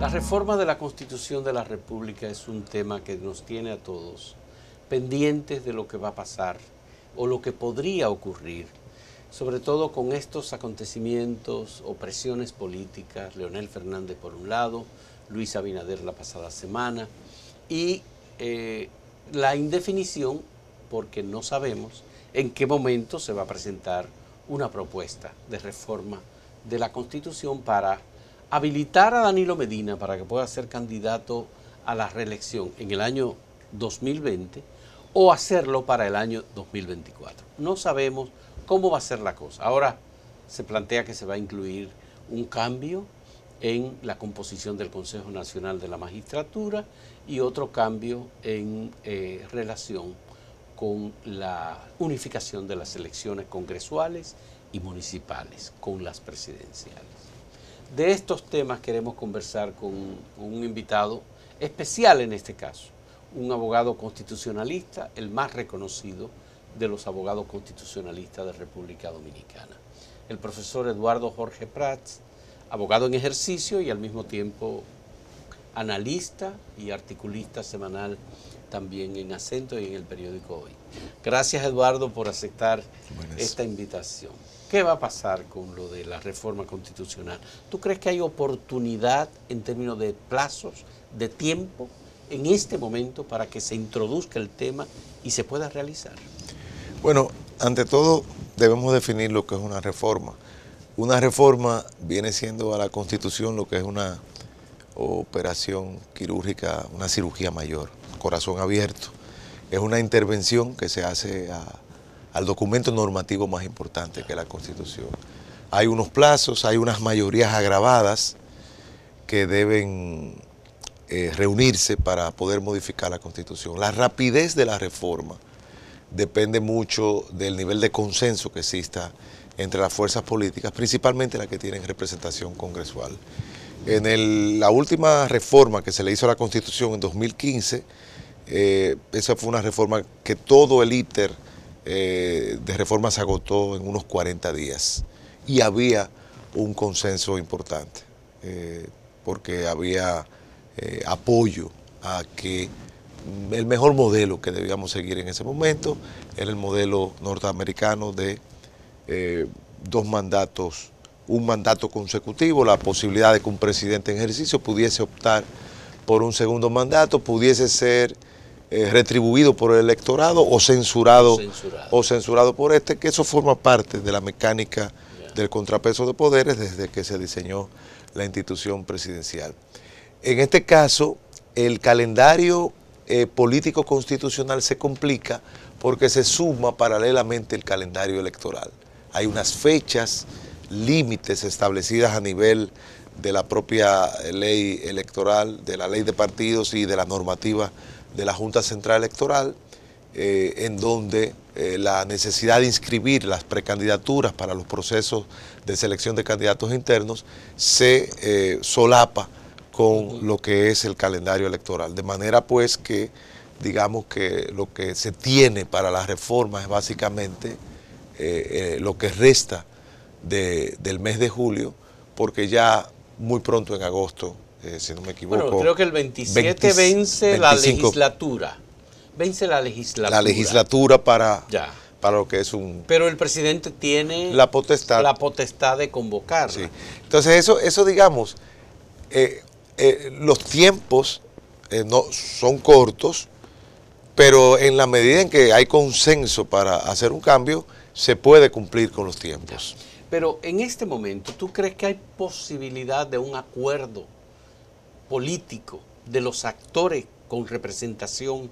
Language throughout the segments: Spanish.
La reforma de la Constitución de la República es un tema que nos tiene a todos pendientes de lo que va a pasar o lo que podría ocurrir, sobre todo con estos acontecimientos o presiones políticas, Leonel Fernández por un lado, Luis Abinader la pasada semana, y la indefinición, porque no sabemos en qué momento se va a presentar una propuesta de reforma de la Constitución para habilitar a Danilo Medina para que pueda ser candidato a la reelección en el año 2020 o hacerlo para el año 2024. No sabemos cómo va a ser la cosa. Ahora se plantea que se va a incluir un cambio en la composición del Consejo Nacional de la Magistratura y otro cambio en relación con la unificación de las elecciones congresuales y municipales con las presidenciales. De estos temas queremos conversar con un invitado especial en este caso, un abogado constitucionalista, el más reconocido de los abogados constitucionalistas de República Dominicana, el profesor Eduardo Jorge Prats, abogado en ejercicio y al mismo tiempo analista y articulista semanal también en Acento y en el periódico Hoy. Gracias, Eduardo, por aceptar esta invitación. ¿Qué va a pasar con lo de la reforma constitucional? ¿Tú crees que hay oportunidad en términos de plazos, de tiempo, en este momento para que se introduzca el tema y se pueda realizar? Bueno, ante todo debemos definir lo que es una reforma. Una reforma viene siendo a la Constitución lo que es una operación quirúrgica, una cirugía mayor, corazón abierto. Es una intervención que se hace al documento normativo más importante que es la Constitución. Hay unos plazos, hay unas mayorías agravadas que deben reunirse para poder modificar la Constitución. La rapidez de la reforma depende mucho del nivel de consenso que exista entre las fuerzas políticas, principalmente las que tienen representación congresual. En la última reforma que se le hizo a la Constitución en 2015, esa fue una reforma que todo el íter de reforma se agotó en unos 40 días y había un consenso importante porque había apoyo a que el mejor modelo que debíamos seguir en ese momento era el modelo norteamericano de 2 mandatos, un mandato consecutivo, la posibilidad de que un presidente en ejercicio pudiese optar por un segundo mandato, pudiese ser retribuido por el electorado o censurado por este, que eso forma parte de la mecánica del contrapeso de poderes desde que se diseñó la institución presidencial. En este caso, el calendario político constitucional se complica porque se suma paralelamente el calendario electoral. Hay unas fechas, límites establecidas a nivel de la propia ley electoral, de la ley de partidos y de la normativa de la Junta Central Electoral, en donde la necesidad de inscribir las precandidaturas para los procesos de selección de candidatos internos se solapa con lo que es el calendario electoral. De manera pues que, digamos que lo que se tiene para la reforma es básicamente lo que resta del mes de julio, porque ya muy pronto en agosto, si no me equivoco. Bueno, creo que el 27 vence la legislatura. Vence la legislatura. La legislatura para lo que es un... Pero el presidente tiene la potestad de convocar. Sí. Entonces eso digamos, los tiempos no son cortos, pero en la medida en que hay consenso para hacer un cambio, se puede cumplir con los tiempos. Pero en este momento, ¿tú crees que hay posibilidad de un acuerdo político de los actores con representación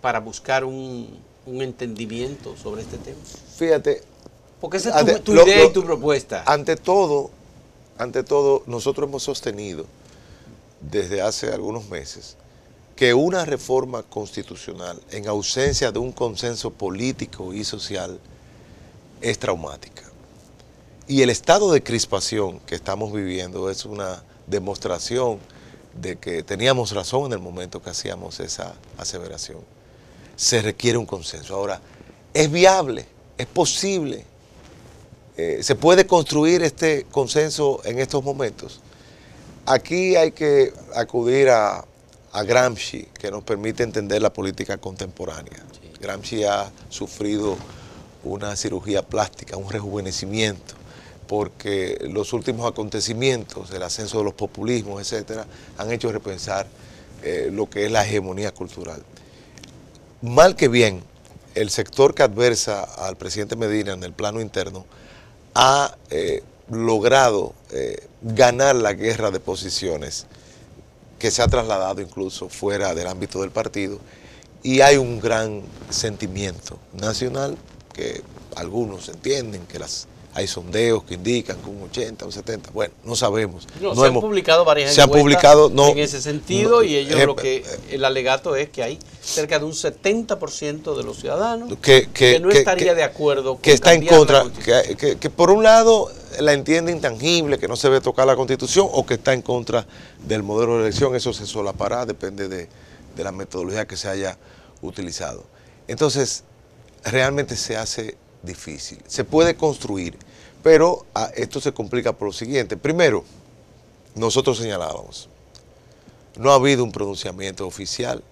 para buscar un entendimiento sobre este tema? Fíjate. Porque esa es tu idea y tu propuesta. Ante todo, nosotros hemos sostenido desde hace algunos meses que una reforma constitucional en ausencia de un consenso político y social es traumática. Y el estado de crispación que estamos viviendo es una demostración de que teníamos razón en el momento que hacíamos esa aseveración. Se requiere un consenso. Ahora, ¿es viable? ¿Es posible? ¿Se puede construir este consenso en estos momentos? aquí hay que acudir a Gramsci, que nos permite entender la política contemporánea. Sí. Gramsci ha sufrido una cirugía plástica, un rejuvenecimiento, porque los últimos acontecimientos, el ascenso de los populismos, etcétera, han hecho repensar lo que es la hegemonía cultural. Mal que bien, el sector que adversa al presidente Medina en el plano interno ha logrado ganar la guerra de posiciones que se ha trasladado incluso fuera del ámbito del partido, y hay un gran sentimiento nacional que algunos entienden que hay sondeos que indican que un 80, un 70, bueno, no sabemos. No, se han publicado varias encuestas en ese sentido, y ellos el alegato es que hay cerca de un 70% de los ciudadanos que no estaría de acuerdo con que está en contra, que por un lado la entiende intangible, que no se debe tocar la Constitución, o que está en contra del modelo de elección. Eso se solapará, depende de la metodología que se haya utilizado. Entonces, realmente se hace difícil. Se puede construir, pero esto se complica por lo siguiente. Primero, nosotros señalábamos, no ha habido un pronunciamiento oficial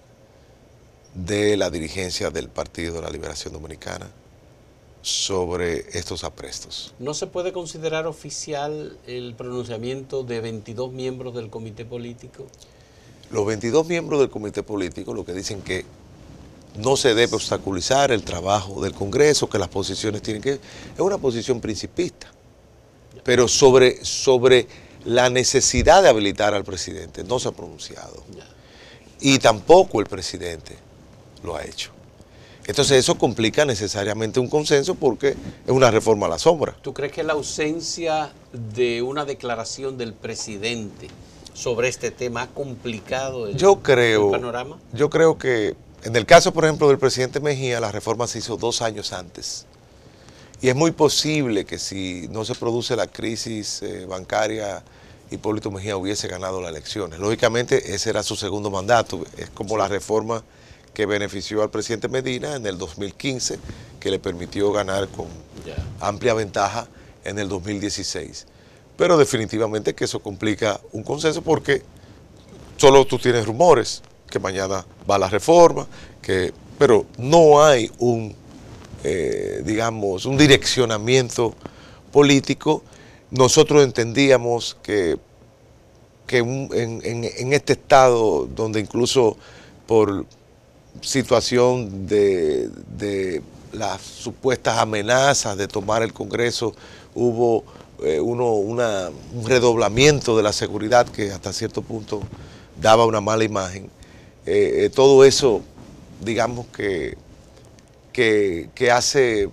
de la dirigencia del Partido de la Liberación Dominicana sobre estos aprestos. ¿No se puede considerar oficial el pronunciamiento de 22 miembros del comité político? Los 22 miembros del comité político lo que dicen que no se debe obstaculizar el trabajo del Congreso, que las posiciones tienen que... Es una posición principista, pero sobre la necesidad de habilitar al presidente no se ha pronunciado. Y tampoco el presidente lo ha hecho. Entonces eso complica necesariamente un consenso, porque es una reforma a la sombra. ¿Tú crees que la ausencia de una declaración del presidente sobre este tema ha complicado el panorama? Yo creo que en el caso, por ejemplo, del presidente Mejía, la reforma se hizo 2 años antes. Y es muy posible que si no se produce la crisis bancaria, Hipólito Mejía hubiese ganado las elecciones. Lógicamente, ese era su segundo mandato. Es como la reforma que benefició al presidente Medina en el 2015, que le permitió ganar con amplia ventaja en el 2016. Pero definitivamente que eso complica un consenso, porque solo tú tienes rumores que mañana va la reforma, pero no hay digamos, un direccionamiento político. Nosotros entendíamos que en este estado, donde incluso por situación de las supuestas amenazas de tomar el Congreso, hubo un redoblamiento de la seguridad que hasta cierto punto daba una mala imagen. Todo eso, digamos que hace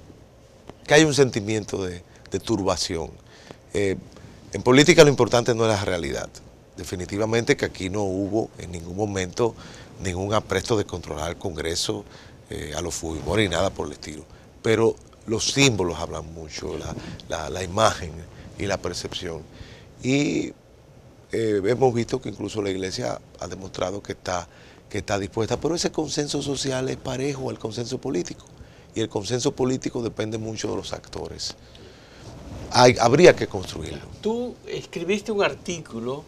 que hay un sentimiento de turbación. En política lo importante no es la realidad. Definitivamente que aquí no hubo en ningún momento ningún apresto de controlar el Congreso a los Fujimori y nada por el estilo. Pero los símbolos hablan mucho, la imagen y la percepción. Y hemos visto que incluso la Iglesia ha demostrado que está dispuesta, pero ese consenso social es parejo al consenso político, y el consenso político depende mucho de los actores. Habría que construirlo. Tú escribiste un artículo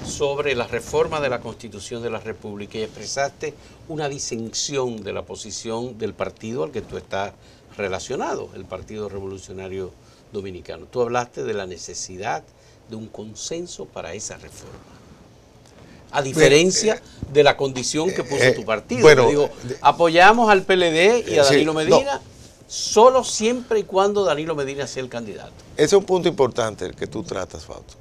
sobre la reforma de la Constitución de la República y expresaste una disensión de la posición del partido al que tú estás relacionado, el Partido Revolucionario Dominicano. Tú hablaste de la necesidad de un consenso para esa reforma, a diferencia de la condición que puso tu partido. Bueno, digo, apoyamos al PLD y a Danilo Medina, solo siempre y cuando Danilo Medina sea el candidato. Ese es un punto importante el que tú tratas, Fausto.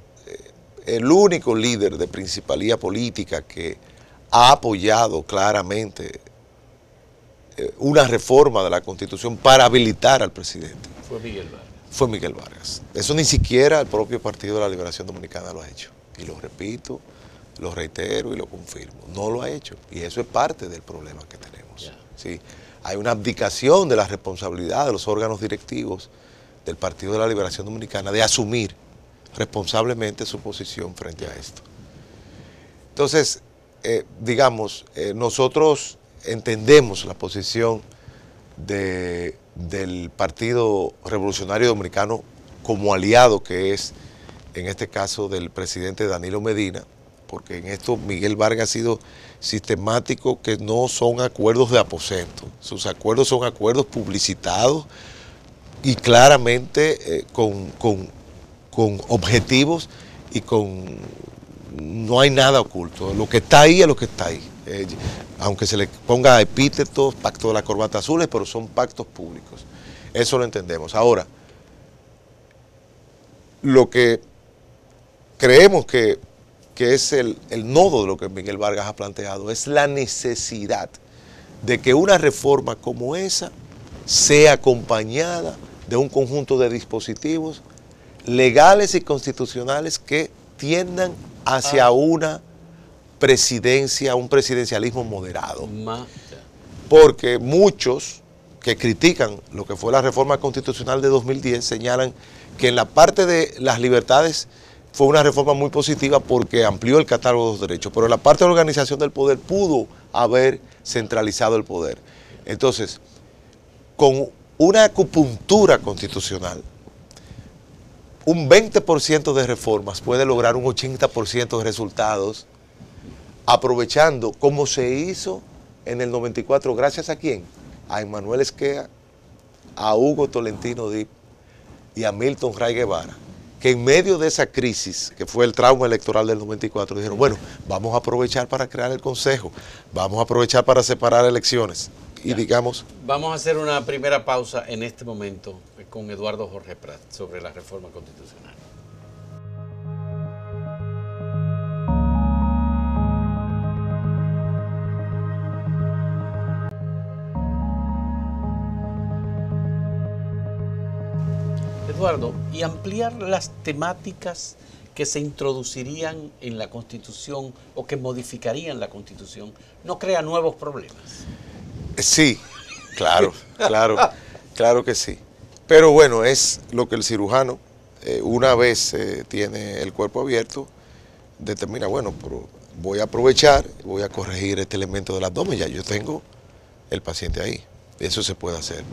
El único líder de principalía política que ha apoyado claramente una reforma de la Constitución para habilitar al presidente fue Miguel Vargas. Eso ni siquiera el propio Partido de la Liberación Dominicana lo ha hecho. Y lo repito, lo reitero y lo confirmo. No lo ha hecho. Y eso es parte del problema que tenemos. ¿Sí? Hay una abdicación de la responsabilidad de los órganos directivos del Partido de la Liberación Dominicana de asumir responsablemente su posición frente a esto. Entonces, digamos, nosotros entendemos la posición del Partido Revolucionario Dominicano como aliado que es en este caso del presidente Danilo Medina, porque en esto Miguel Vargas ha sido sistemático, que no son acuerdos de aposento, sus acuerdos son acuerdos publicitados y claramente con objetivos y no hay nada oculto, lo que está ahí es lo que está ahí, aunque se le ponga epítetos, pacto de la corbata azules, pero son pactos públicos, eso lo entendemos. Ahora, lo que creemos que es el nodo de lo que Miguel Vargas ha planteado, es la necesidad de que una reforma como esa sea acompañada de un conjunto de dispositivos legales y constitucionales que tiendan hacia una presidencia, un presidencialismo moderado. Porque muchos que critican lo que fue la reforma constitucional de 2010 señalan que en la parte de las libertades fue una reforma muy positiva porque amplió el catálogo de los derechos, pero en la parte de la organización del poder pudo haber centralizado el poder. Entonces, con una acupuntura constitucional, un 20% de reformas puede lograr un 80% de resultados, aprovechando como se hizo en el 94, gracias a quién, a Emmanuel Esquea, a Hugo Tolentino Dipp y a Milton Ray Guevara, que en medio de esa crisis, que fue el trauma electoral del 94, dijeron, bueno, vamos a aprovechar para crear el Consejo, vamos a aprovechar para separar elecciones. Y digamos... Vamos a hacer una primera pausa en este momento con Eduardo Jorge Prat sobre la reforma constitucional. Eduardo, y ampliar las temáticas que se introducirían en la Constitución o que modificarían la Constitución, ¿no crea nuevos problemas? Sí, claro, claro que sí. Pero bueno, es lo que el cirujano, una vez tiene el cuerpo abierto, determina, bueno, pero voy a aprovechar, voy a corregir este elemento del abdomen, ya yo tengo el paciente ahí. Eso se puede hacer.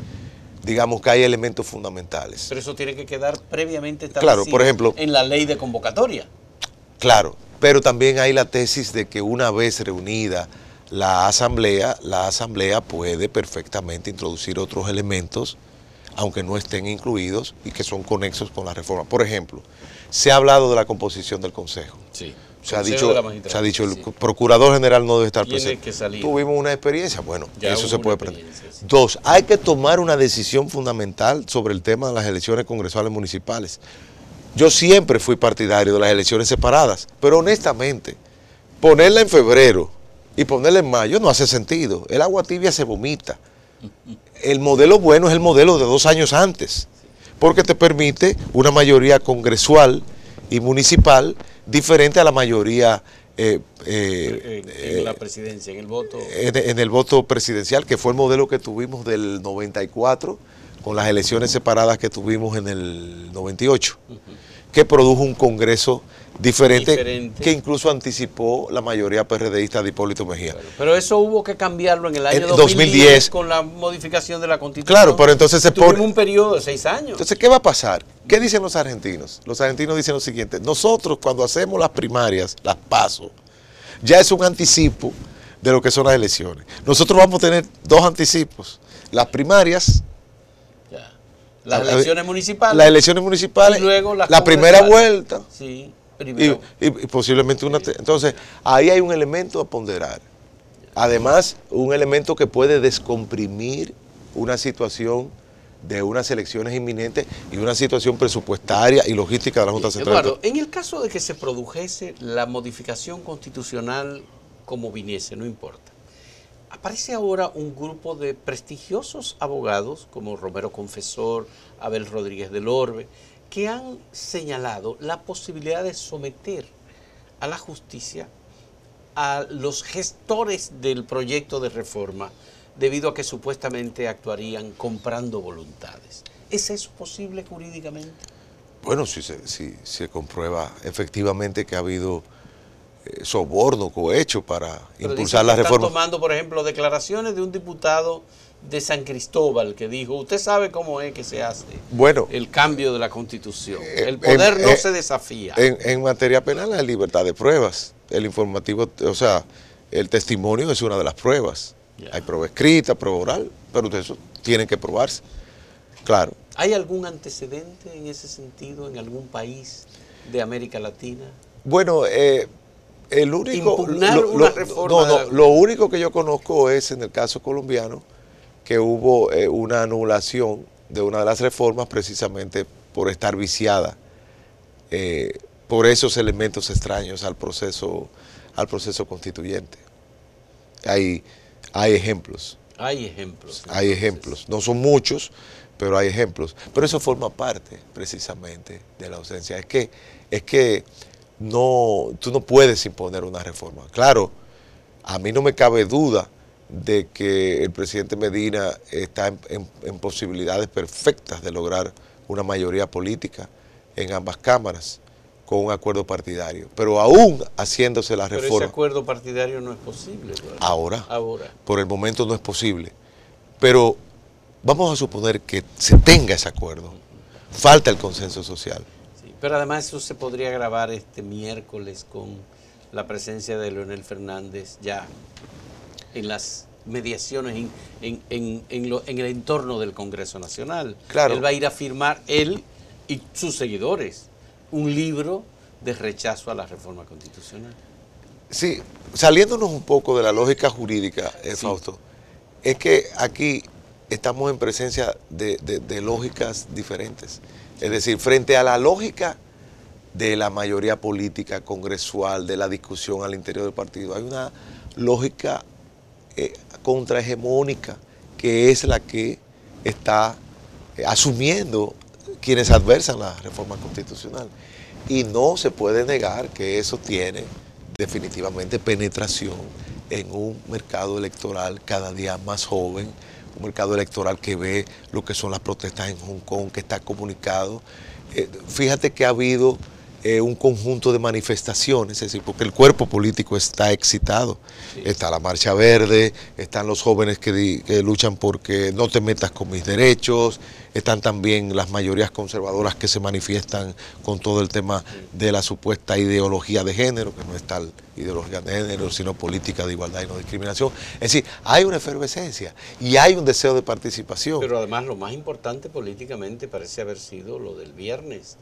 Digamos que hay elementos fundamentales. Pero eso tiene que quedar previamente establecido, claro, por ejemplo, en la ley de convocatoria. Claro, pero también hay la tesis de que una vez reunida la asamblea puede perfectamente introducir otros elementos, aunque no estén incluidos y que son conexos con la reforma. Por ejemplo, se ha hablado de la composición del Consejo. Sí. Se ha dicho, el Procurador General no debe estar presente. Que salir. Tuvimos una experiencia, bueno, ya eso se puede aprender. Sí. 2, hay que tomar una decisión fundamental sobre el tema de las elecciones congresuales municipales. Yo siempre fui partidario de las elecciones separadas, pero honestamente, ponerla en febrero y ponerla en mayo no hace sentido. El agua tibia se vomita. El modelo bueno es el modelo de 2 años antes, porque te permite una mayoría congresual y municipal diferente a la mayoría en la presidencia, en el voto. En el voto presidencial, que fue el modelo que tuvimos del 94, con las elecciones separadas que tuvimos en el 98, que produjo un Congreso diferente, que incluso anticipó la mayoría PRDista de Hipólito Mejía. Pero eso hubo que cambiarlo en el año 2010 con la modificación de la Constitución. Claro, pero entonces se pone un periodo de 6 años. Entonces, ¿qué va a pasar? ¿Qué dicen los argentinos? Los argentinos dicen lo siguiente: nosotros cuando hacemos las primarias, las PASO, ya es un anticipo de lo que son las elecciones. Nosotros vamos a tener 2 anticipos: las primarias, las elecciones municipales. Las elecciones municipales y luego la primera vuelta. Sí, y posiblemente una. Entonces, ahí hay un elemento a ponderar. Además, un elemento que puede descomprimir una situación de unas elecciones inminentes y una situación presupuestaria y logística de la Junta Central. Eduardo, en el caso de que se produjese la modificación constitucional como viniese, no importa, aparece ahora un grupo de prestigiosos abogados como Romero Confesor, Abel Rodríguez del Orbe, que han señalado la posibilidad de someter a la justicia a los gestores del proyecto de reforma, debido a que supuestamente actuarían comprando voluntades. ¿Es eso posible jurídicamente? Bueno, si se comprueba efectivamente que ha habido soborno, cohecho para impulsar la reforma. Están tomando, por ejemplo, declaraciones de un diputado de San Cristóbal que dijo, usted sabe cómo es que se hace el cambio de la Constitución. El poder no se desafía. En materia penal hay libertad de pruebas. El informativo, o sea, el testimonio es una de las pruebas. Hay prueba escrita, prueba oral, pero eso tiene que probarse. Claro. ¿Hay algún antecedente en ese sentido en algún país de América Latina? Bueno, el único... Impugnar una reforma... Lo único que yo conozco es en el caso colombiano que hubo una anulación de una de las reformas precisamente por estar viciada por esos elementos extraños al proceso constituyente. Hay ejemplos. Hay ejemplos. Hay ejemplos. No son muchos, pero hay ejemplos. Pero eso forma parte precisamente de la ausencia. Es que tú no puedes imponer una reforma. Claro, a mí no me cabe duda de que el presidente Medina está en posibilidades perfectas de lograr una mayoría política en ambas cámaras con un acuerdo partidario. Pero aún haciéndose la reforma... Pero ese acuerdo partidario no es posible. Ahora. Por el momento no es posible. Pero vamos a suponer que se tenga ese acuerdo. Falta el consenso social. Sí, pero además eso se podría grabar este miércoles con la presencia de Leonel Fernández ya en las mediaciones en el entorno del Congreso Nacional. Claro. Él va a ir a firmar, él y sus seguidores, un libro de rechazo a la reforma constitucional. Sí, saliéndonos un poco de la lógica jurídica, sí, Fausto, es que aquí estamos en presencia de lógicas diferentes. Es decir, frente a la lógica de la mayoría política congresual, de la discusión al interior del partido, hay una lógica contrahegemónica que es la que está asumiendo quienes adversan la reforma constitucional. Y no se puede negar que eso tiene definitivamente penetración en un mercado electoral cada día más joven, un mercado electoral que ve lo que son las protestas en Hong Kong, que está comunicado. Fíjate que ha habido un conjunto de manifestaciones, es decir, porque el cuerpo político está excitado. Sí. Está la Marcha Verde, están los jóvenes que luchan porque no te metas con mis derechos, están también las mayorías conservadoras que se manifiestan con todo el tema de la supuesta ideología de género, que no es tal ideología de género, sino política de igualdad y no discriminación. Es decir, hay una efervescencia y hay un deseo de participación. Pero además lo más importante políticamente parece haber sido lo del viernes,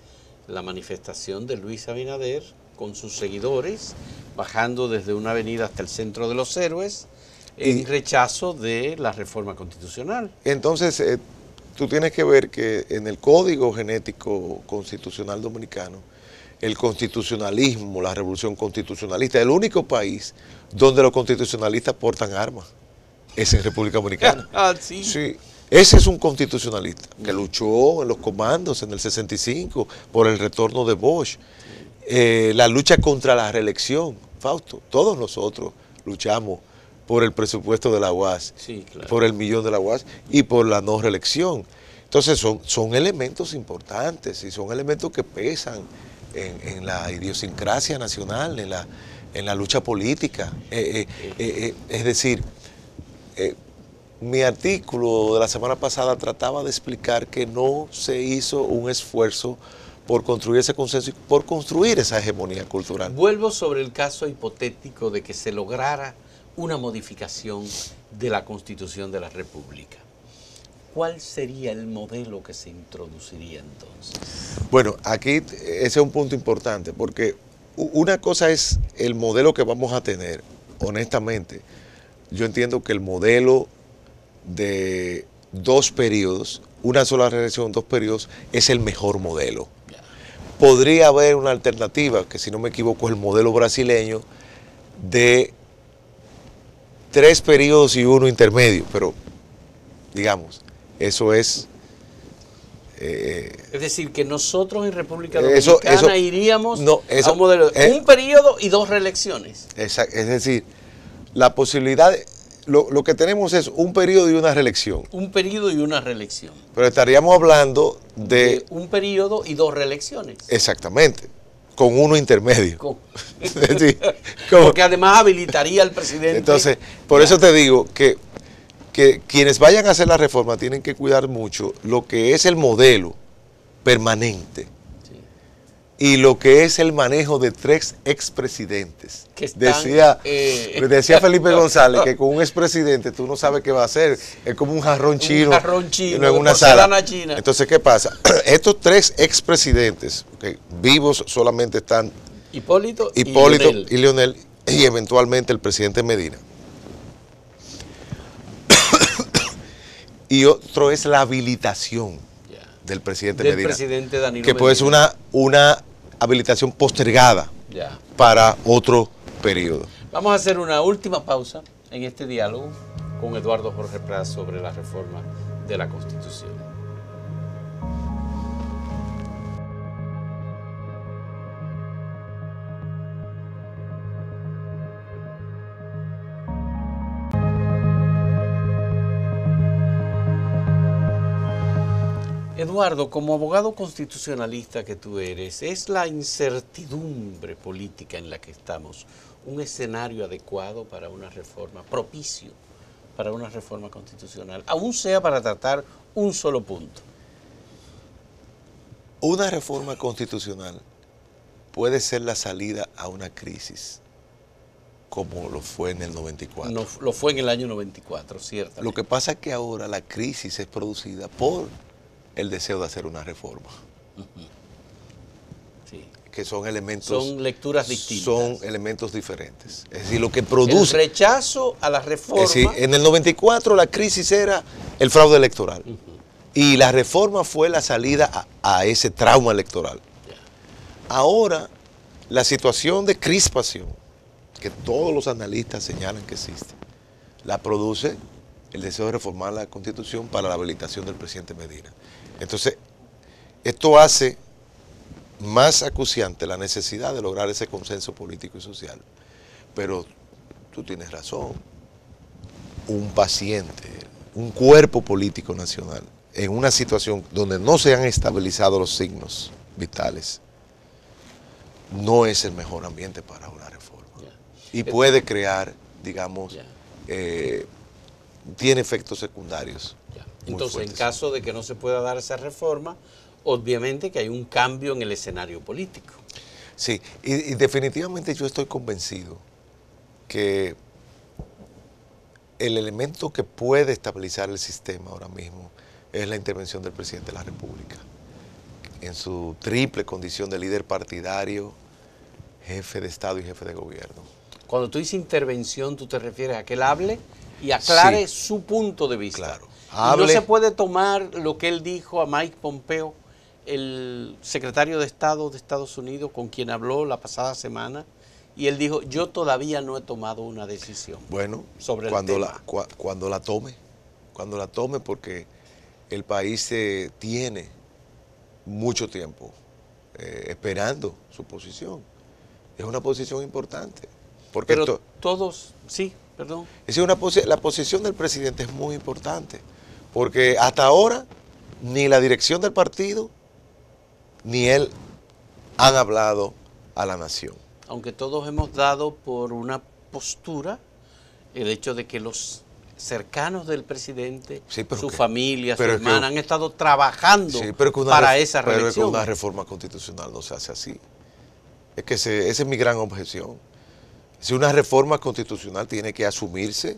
la manifestación de Luis Abinader con sus seguidores, bajando desde una avenida hasta el Centro de los Héroes, en rechazo de la reforma constitucional. Entonces, tú tienes que ver que en el Código Genético Constitucional Dominicano, el constitucionalismo, la revolución constitucionalista, el único país donde los constitucionalistas portan armas es en República Dominicana. Sí. Sí. Ese es un constitucionalista que luchó en los comandos en el 65 por el retorno de Bosch. La lucha contra la reelección, Fausto, todos nosotros luchamos por el presupuesto de la UAS, sí, claro, por el millón de la UAS y por la no reelección. Entonces son elementos importantes y son elementos que pesan en la idiosincrasia nacional, en la lucha política. Es decir, mi artículo de la semana pasada trataba de explicar que no se hizo un esfuerzo por construir ese consenso y por construir esa hegemonía cultural. Vuelvo sobre el caso hipotético de que se lograra una modificación de la Constitución de la República. ¿Cuál sería el modelo que se introduciría entonces? Bueno, aquí ese es un punto importante, porque una cosa es el modelo que vamos a tener. Honestamente, yo entiendo que el modelo de 2 periodos, una sola reelección, 2 periodos, es el mejor modelo. Podría haber una alternativa, que si no me equivoco es el modelo brasileño, de 3 periodos y 1 intermedio, pero digamos, eso es... es decir, que nosotros en República Dominicana iríamos a un modelo de 1 periodo y 2 reelecciones. Es decir, la posibilidad... Lo que tenemos es 1 periodo y 1 reelección. 1 periodo y 1 reelección. Pero estaríamos hablando de... 1 periodo y 2 reelecciones. Exactamente, con 1 intermedio. Sí, porque además habilitaría al presidente. Entonces, por eso te digo que que quienes vayan a hacer la reforma tienen que cuidar mucho lo que es el modelo permanente y lo que es el manejo de 3 expresidentes. Decía Felipe González que con un expresidente tú no sabes qué va a hacer, es como un jarrón chino, en una sala. China. Entonces, ¿qué pasa? Estos 3 expresidentes, que vivos solamente están Hipólito y Leonel, y eventualmente el presidente Medina. Y otro es la habilitación del presidente Medina. Presidente Danilo que puede ser una habilitación postergada para otro periodo. Vamos a hacer una última pausa en este diálogo con Eduardo Jorge Prats sobre la reforma de la Constitución. Eduardo, como abogado constitucionalista que tú eres, ¿es la incertidumbre política en la que estamos un escenario adecuado para una reforma, propicio para una reforma constitucional, aún sea para tratar un solo punto? Una reforma constitucional puede ser la salida a una crisis, como lo fue en el 94. No, lo fue en el año 94, cierto. Lo que pasa es que ahora la crisis es producida por el deseo de hacer una reforma. Sí. Que son elementos... Son lecturas distintas. Son elementos diferentes. Es decir, lo que produce... El rechazo a la reforma... Es decir, en el 94 la crisis era el fraude electoral. Y la reforma fue la salida a ese trauma electoral. Ahora, la situación de crispación, que todos los analistas señalan que existe, la produce el deseo de reformar la Constitución para la habilitación del presidente Medina. Entonces, esto hace más acuciante la necesidad de lograr ese consenso político y social. Pero tú tienes razón, un paciente, un cuerpo político nacional, en una situación donde no se han estabilizado los signos vitales, no es el mejor ambiente para una reforma. Y puede crear, digamos, tiene efectos secundarios. Entonces, en caso de que no se pueda dar esa reforma, obviamente que hay un cambio en el escenario político. Sí, y definitivamente yo estoy convencido que el elemento que puede estabilizar el sistema ahora mismo es la intervención del presidente de la República, en su triple condición de líder partidario, jefe de Estado y jefe de gobierno. Cuando tú dices intervención, tú te refieres a que él hable y aclare su punto de vista. Claro. Y no se puede tomar lo que él dijo a Mike Pompeo, el secretario de Estado de Estados Unidos, con quien habló la pasada semana, y él dijo, yo todavía no he tomado una decisión. Bueno, sobre el tema. Cuando la tome, porque el país tiene mucho tiempo esperando su posición. Es una posición importante. Porque pero todos, sí, perdón. Es decir, la posición del presidente es muy importante, porque hasta ahora ni la dirección del partido ni él han hablado a la nación. Aunque todos hemos dado por una postura el hecho de que los cercanos del presidente, su familia, su hermana, han estado trabajando para esa reelección. Pero es que una reforma constitucional no se hace así. Es que esa es mi gran objeción. Si una reforma constitucional tiene que asumirse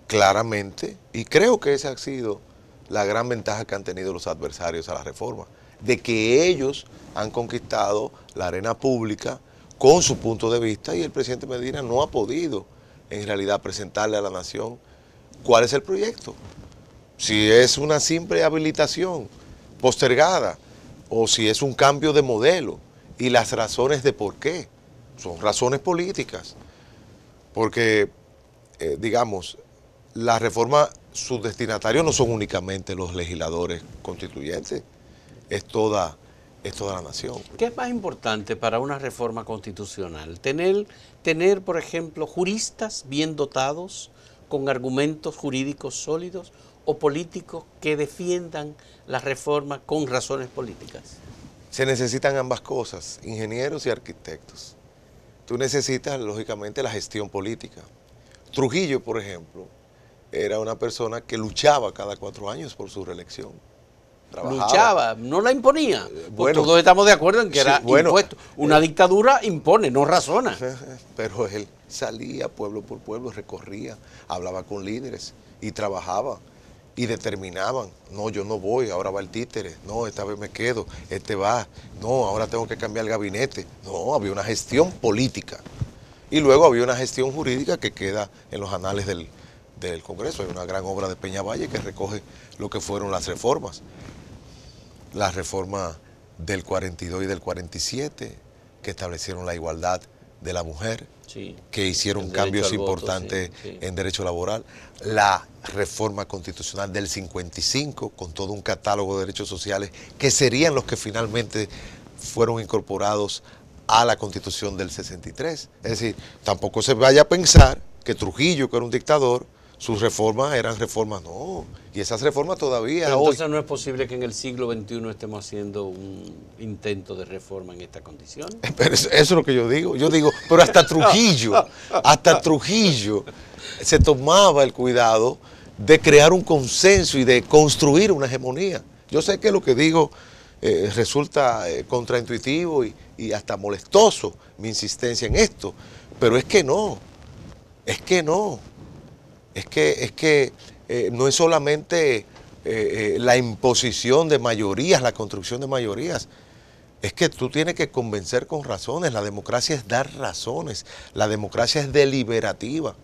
claramente, y creo que esa ha sido la gran ventaja que han tenido los adversarios a la reforma, de que ellos han conquistado la arena pública con su punto de vista y el presidente Medina no ha podido en realidad presentarle a la nación cuál es el proyecto. Si es una simple habilitación postergada o si es un cambio de modelo y las razones de por qué. Son razones políticas. Porque, digamos, la reforma, sus destinatarios no son únicamente los legisladores constituyentes, es toda la nación. ¿Qué es más importante para una reforma constitucional? Tener, por ejemplo, juristas bien dotados, con argumentos jurídicos sólidos, o políticos que defiendan la reforma con razones políticas. Se necesitan ambas cosas, ingenieros y arquitectos. Tú necesitas, lógicamente, la gestión política. Trujillo, por ejemplo, era una persona que luchaba cada 4 años por su reelección. Trabajaba. Luchaba, no la imponía. Pues bueno, todos estamos de acuerdo en que sí, era bueno, impuesto. Una dictadura impone, no razona. Pero él salía pueblo por pueblo, recorría, hablaba con líderes y trabajaba y determinaban, no, yo no voy, ahora va el títere, no, esta vez me quedo, este va, no, ahora tengo que cambiar el gabinete. No, había una gestión política y luego había una gestión jurídica que queda en los anales del Congreso. Hay una gran obra de Peñavalle que recoge lo que fueron las reformas. La reforma del 42 y del 47, que establecieron la igualdad de la mujer, Sí, que hicieron el cambios derecho al voto, importantes sí, sí. en derecho laboral. La reforma constitucional del 55, con todo un catálogo de derechos sociales, que serían los que finalmente fueron incorporados a la Constitución del 63. Es decir, tampoco se vaya a pensar que Trujillo, que era un dictador, sus reformas eran reformas, no. Y esas reformas todavía Pero hoy. entonces no es posible que en el siglo XXI estemos haciendo un intento de reforma en esta condición. Pero eso es lo que yo digo. Yo digo, pero hasta Trujillo se tomaba el cuidado de crear un consenso y de construir una hegemonía. Yo sé que lo que digo resulta contraintuitivo y hasta molestoso mi insistencia en esto, pero es que no, es que no. Es que no es solamente la imposición de mayorías, la construcción de mayorías. Es que tú tienes que convencer con razones. La democracia es dar razones. La democracia es deliberativa.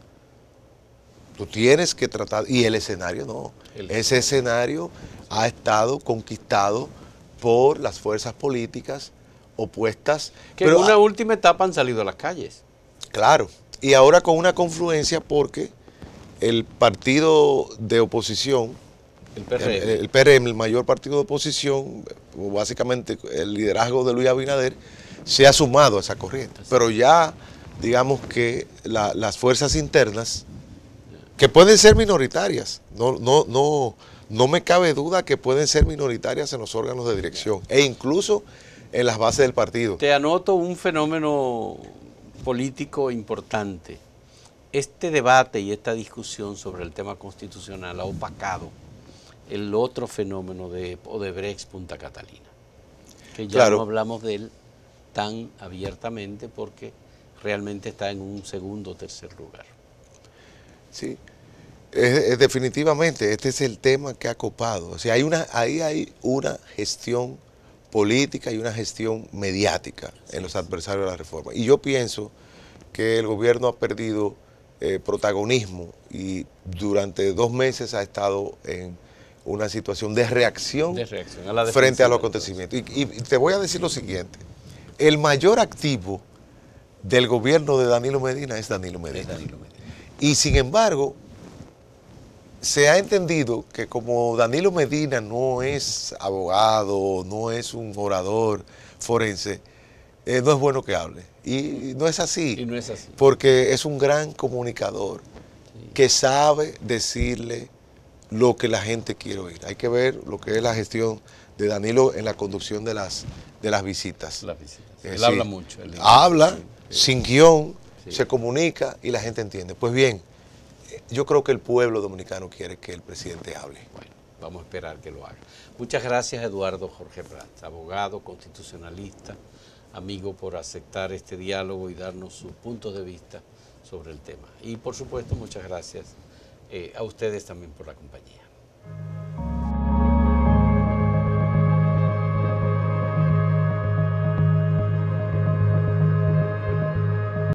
Tú tienes que tratar, y el escenario no. Ese escenario ha estado conquistado por las fuerzas políticas opuestas. Que en una última etapa han salido a las calles. Claro, y ahora con una confluencia porque el partido de oposición, El PRM. el PRM, el mayor partido de oposición, básicamente el liderazgo de Luis Abinader, se ha sumado a esa corriente. Pero ya, digamos que las fuerzas internas, que pueden ser minoritarias, no me cabe duda que pueden ser minoritarias en los órganos de dirección e incluso en las bases del partido. Te anoto un fenómeno político importante. Este debate y esta discusión sobre el tema constitucional ha opacado el otro fenómeno de Odebrecht Punta Catalina, que ya no hablamos de él tan abiertamente porque realmente está en un segundo o tercer lugar. Sí, definitivamente este es el tema que ha copado. O sea, ahí hay una gestión política y una gestión mediática en los adversarios de la reforma. Y yo pienso que el gobierno ha perdido protagonismo y durante 2 meses ha estado en una situación de reacción frente a los acontecimientos. Y te voy a decir lo siguiente, el mayor activo del gobierno de Danilo Medina es Danilo Medina. Y sin embargo, se ha entendido que como Danilo Medina no es abogado, no es un orador forense, no es bueno que hable. Y no es así. Y no es así. Porque es un gran comunicador que sabe decirle lo que la gente quiere oír. Hay que ver lo que es la gestión de Danilo en la conducción de las visitas. Él habla mucho. Habla sin guión, se comunica y la gente entiende. Pues bien, yo creo que el pueblo dominicano quiere que el presidente hable. Bueno, vamos a esperar que lo haga. Muchas gracias, Eduardo Jorge Prats, abogado, constitucionalista, amigo, por aceptar este diálogo y darnos sus puntos de vista sobre el tema. Y por supuesto, muchas gracias a ustedes también por la compañía.